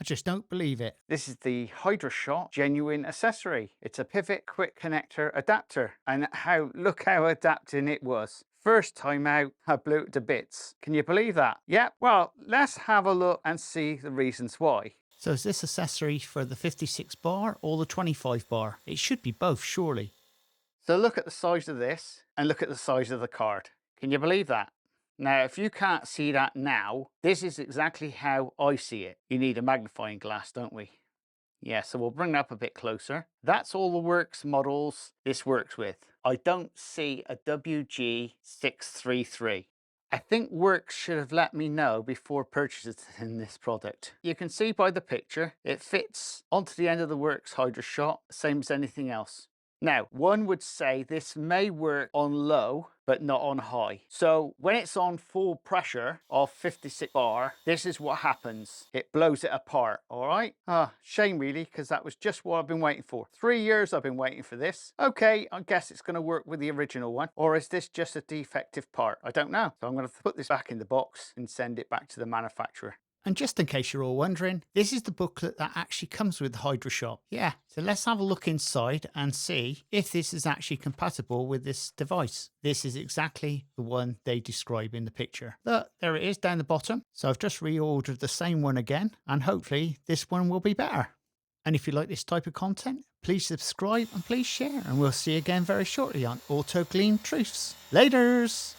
just don't believe it. This is the Hydroshot genuine accessory. It's a pivot quick connector adapter, and look how adapting it was. First time out, I blew it to bits. Can you believe that? Yeah, well, let's have a look and see the reasons why. So is this accessory for the 56 bar or the 25 bar? It should be both, surely. So look at the size of this and look at the size of the card. Can you believe that? Now, if you can't see that now, this is exactly how I see it. You need a magnifying glass, don't we? Yeah, so we'll bring that up a bit closer. That's all the Worx models this works with. I don't see a WG633. I think Worx should have let me know before purchasing this product. You can see by the picture, it fits onto the end of the Worx Hydroshot, same as anything else. Now, one would say this may work on low, but not on high. So when it's on full pressure of 56 bar, this is what happens. It blows it apart, all right? Shame really, because that was just what I've been waiting for. 3 years I've been waiting for this. Okay, I guess it's gonna work with the original one. Or is this just a defective part? I don't know. So I'm gonna put this back in the box and send it back to the manufacturer. And just in case you're all wondering, this is the booklet that actually comes with the Hydroshot. Yeah, so let's have a look inside and see if this is actually compatible with this device. This is exactly the one they describe in the picture. Look, there it is down the bottom. So I've just reordered the same one again, and hopefully this one will be better. And if you like this type of content, please subscribe and please share. And we'll see you again very shortly on Auto Gleam Truths. Laters!